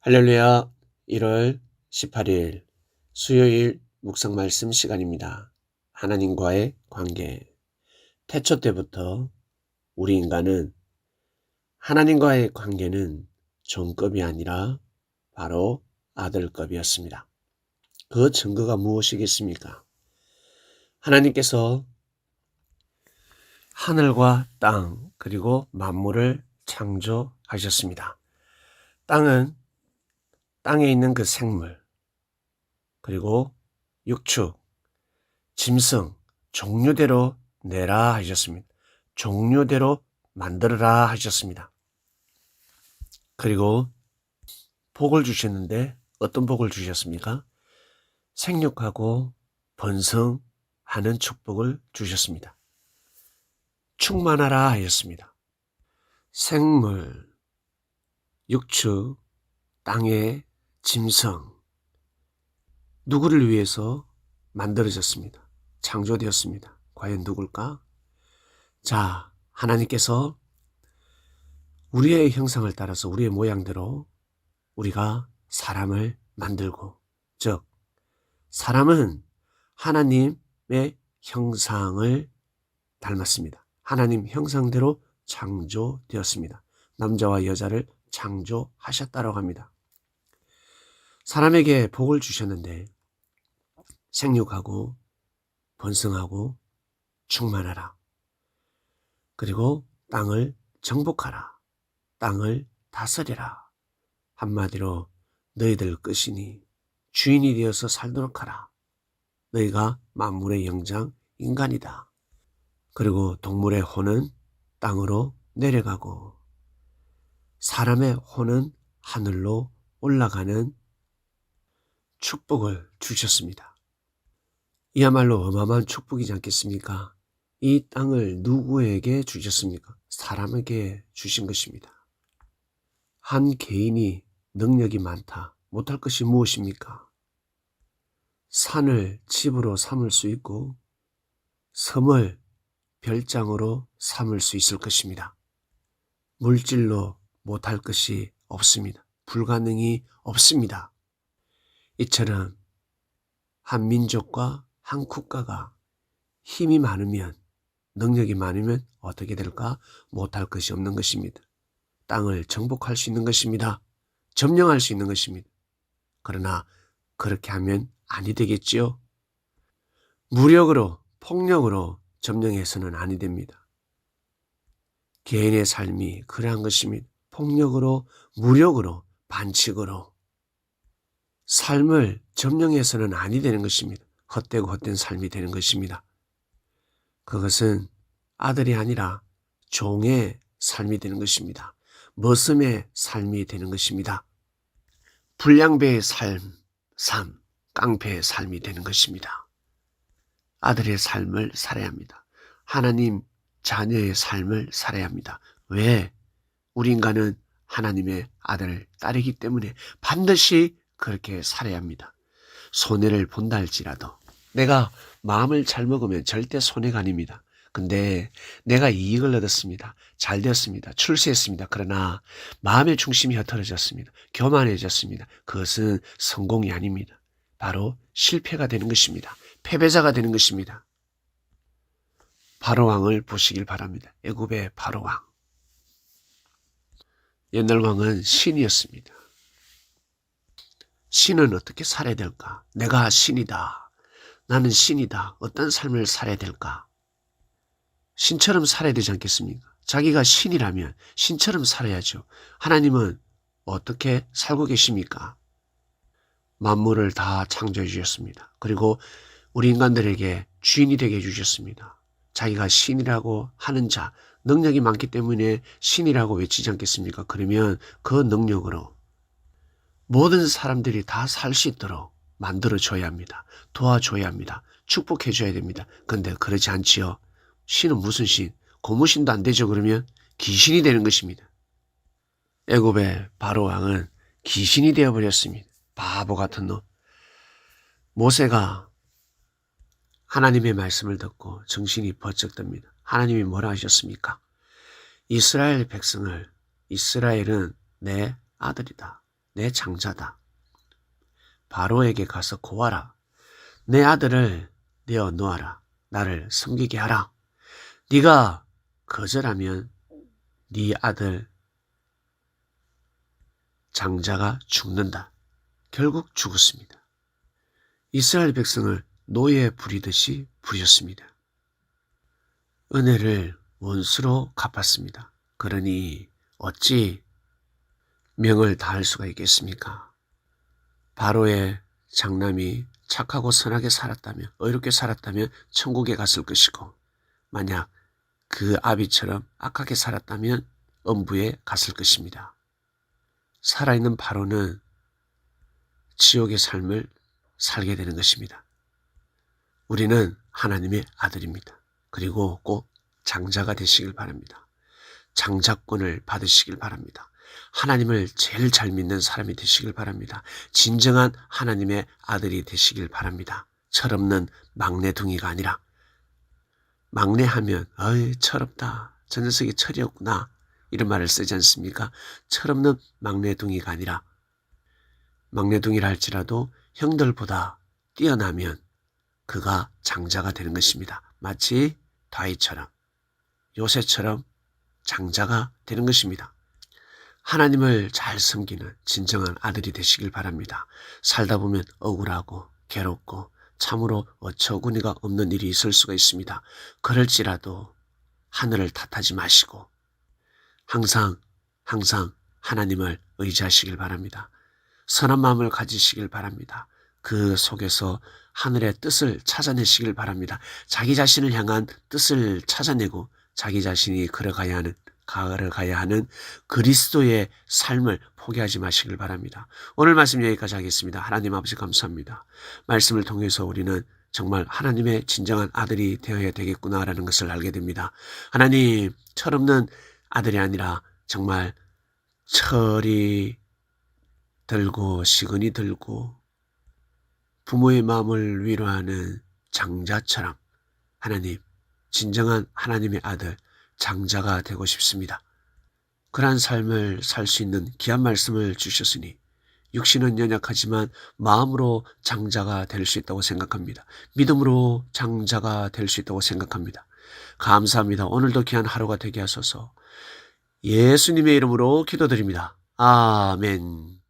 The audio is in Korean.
할렐루야. 1월 18일 수요일 묵상 말씀 시간입니다. 하나님과의 관계. 태초 때부터 우리 인간은 하나님과의 관계는 종급이 아니라 바로 아들급이었습니다. 그 증거가 무엇이겠습니까? 하나님께서 하늘과 땅 그리고 만물을 창조하셨습니다. 땅에 있는 그 생물, 그리고 육축, 짐승, 종류대로 내라 하셨습니다. 종류대로 만들어라 하셨습니다. 그리고 복을 주셨는데 어떤 복을 주셨습니까? 생육하고 번성하는 축복을 주셨습니다. 충만하라 하였습니다. 생물, 육축, 땅의 짐승, 누구를 위해서 만들어졌습니다. 창조되었습니다. 과연 누굴까? 자, 하나님께서 우리의 형상을 따라서 우리의 모양대로 우리가 사람을 만들고, 즉 사람은 하나님의 형상을 닮았습니다. 하나님 형상대로 창조되었습니다. 남자와 여자를 창조하셨다고 합니다. 사람에게 복을 주셨는데 생육하고 번성하고 충만하라. 그리고 땅을 정복하라. 땅을 다스리라. 한마디로 너희들 끝이니 주인이 되어서 살도록 하라. 너희가 만물의 영장 인간이다. 그리고 동물의 혼은 땅으로 내려가고 사람의 혼은 하늘로 올라가는 축복을 주셨습니다. 이야말로 어마어마한 축복이지 않겠습니까? 이 땅을 누구에게 주셨습니까? 사람에게 주신 것입니다. 한 개인이 능력이 많다. 못할 것이 무엇입니까? 산을 집으로 삼을 수 있고 섬을 별장으로 삼을 수 있을 것입니다. 물질로 못할 것이 없습니다. 불가능이 없습니다. 이처럼 한 민족과 한 국가가 힘이 많으면, 능력이 많으면 어떻게 될까? 못할 것이 없는 것입니다. 땅을 정복할 수 있는 것입니다. 점령할 수 있는 것입니다. 그러나 그렇게 하면 아니 되겠지요? 무력으로, 폭력으로 점령해서는 아니 됩니다. 개인의 삶이 그러한 것입니다. 폭력으로, 무력으로, 반칙으로 삶을 점령해서는 아니 되는 것입니다. 헛되고 헛된 삶이 되는 것입니다. 그것은 아들이 아니라 종의 삶이 되는 것입니다. 머슴의 삶이 되는 것입니다. 불량배의 삶, 깡패의 삶이 되는 것입니다. 아들의 삶을 살아야 합니다. 하나님 자녀의 삶을 살아야 합니다. 왜? 우리 인간은 하나님의 아들, 딸이기 때문에 반드시 그렇게 살아야 합니다. 손해를 본다 할지라도 내가 마음을 잘 먹으면 절대 손해가 아닙니다. 근데 내가 이익을 얻었습니다. 잘 되었습니다. 출세했습니다. 그러나 마음의 중심이 흐트러졌습니다. 교만해졌습니다. 그것은 성공이 아닙니다. 바로 실패가 되는 것입니다. 패배자가 되는 것입니다. 바로왕을 보시길 바랍니다. 애굽의 바로왕. 옛날 왕은 신이었습니다. 신은 어떻게 살아야 될까? 내가 신이다. 나는 신이다. 어떤 삶을 살아야 될까? 신처럼 살아야 되지 않겠습니까? 자기가 신이라면 신처럼 살아야죠. 하나님은 어떻게 살고 계십니까? 만물을 다 창조해 주셨습니다. 그리고 우리 인간들에게 주인이 되게 해주셨습니다. 자기가 신이라고 하는 자, 능력이 많기 때문에 신이라고 외치지 않겠습니까? 그러면 그 능력으로 모든 사람들이 다 살 수 있도록 만들어줘야 합니다. 도와줘야 합니다. 축복해줘야 됩니다. 그런데 그렇지 않지요. 신은 무슨 신? 고무신도 안 되죠. 그러면 귀신이 되는 것입니다. 애굽의 바로왕은 귀신이 되어버렸습니다. 바보 같은 놈. 모세가 하나님의 말씀을 듣고 정신이 번쩍 듭니다. 하나님이 뭐라 하셨습니까? 이스라엘 백성을, 이스라엘은 내 아들이다. 내 장자다. 바로에게 가서 고하라. 내 아들을 내어 놓아라. 나를 섬기게 하라. 네가 거절하면 네 아들 장자가 죽는다. 결국 죽었습니다. 이스라엘 백성을 노예 부리듯이 부렸습니다. 은혜를 원수로 갚았습니다. 그러니 어찌 명을 다할 수가 있겠습니까? 바로의 장남이 착하고 선하게 살았다면, 의롭게 살았다면 천국에 갔을 것이고, 만약 그 아비처럼 악하게 살았다면 음부에 갔을 것입니다. 살아있는 바로는 지옥의 삶을 살게 되는 것입니다. 우리는 하나님의 아들입니다. 그리고 꼭 장자가 되시길 바랍니다. 장자권을 받으시길 바랍니다. 하나님을 제일 잘 믿는 사람이 되시길 바랍니다. 진정한 하나님의 아들이 되시길 바랍니다. 철없는 막내둥이가 아니라, 막내하면 어이 철없다, 저 녀석이 철이었구나, 이런 말을 쓰지 않습니까? 철없는 막내둥이가 아니라, 막내둥이라 할지라도 형들보다 뛰어나면 그가 장자가 되는 것입니다. 마치 다윗처럼, 요새처럼 장자가 되는 것입니다. 하나님을 잘 섬기는 진정한 아들이 되시길 바랍니다. 살다 보면 억울하고 괴롭고 참으로 어처구니가 없는 일이 있을 수가 있습니다. 그럴지라도 하늘을 탓하지 마시고 항상 하나님을 의지하시길 바랍니다. 선한 마음을 가지시길 바랍니다. 그 속에서 하늘의 뜻을 찾아내시길 바랍니다. 자기 자신을 향한 뜻을 찾아내고 자기 자신이 걸어가야 하는 그리스도의 삶을 포기하지 마시길 바랍니다. 오늘 말씀 여기까지 하겠습니다. 하나님 아버지 감사합니다. 말씀을 통해서 우리는 정말 하나님의 진정한 아들이 되어야 되겠구나라는 것을 알게 됩니다. 하나님, 철없는 아들이 아니라 정말 철이 들고 시근이 들고 부모의 마음을 위로하는 장자처럼 하나님, 진정한 하나님의 아들, 장자가 되고 싶습니다. 그러한 삶을 살 수 있는 귀한 말씀을 주셨으니 육신은 연약하지만 마음으로 장자가 될 수 있다고 생각합니다. 믿음으로 장자가 될 수 있다고 생각합니다. 감사합니다. 오늘도 귀한 하루가 되게 하소서. 예수님의 이름으로 기도드립니다. 아멘.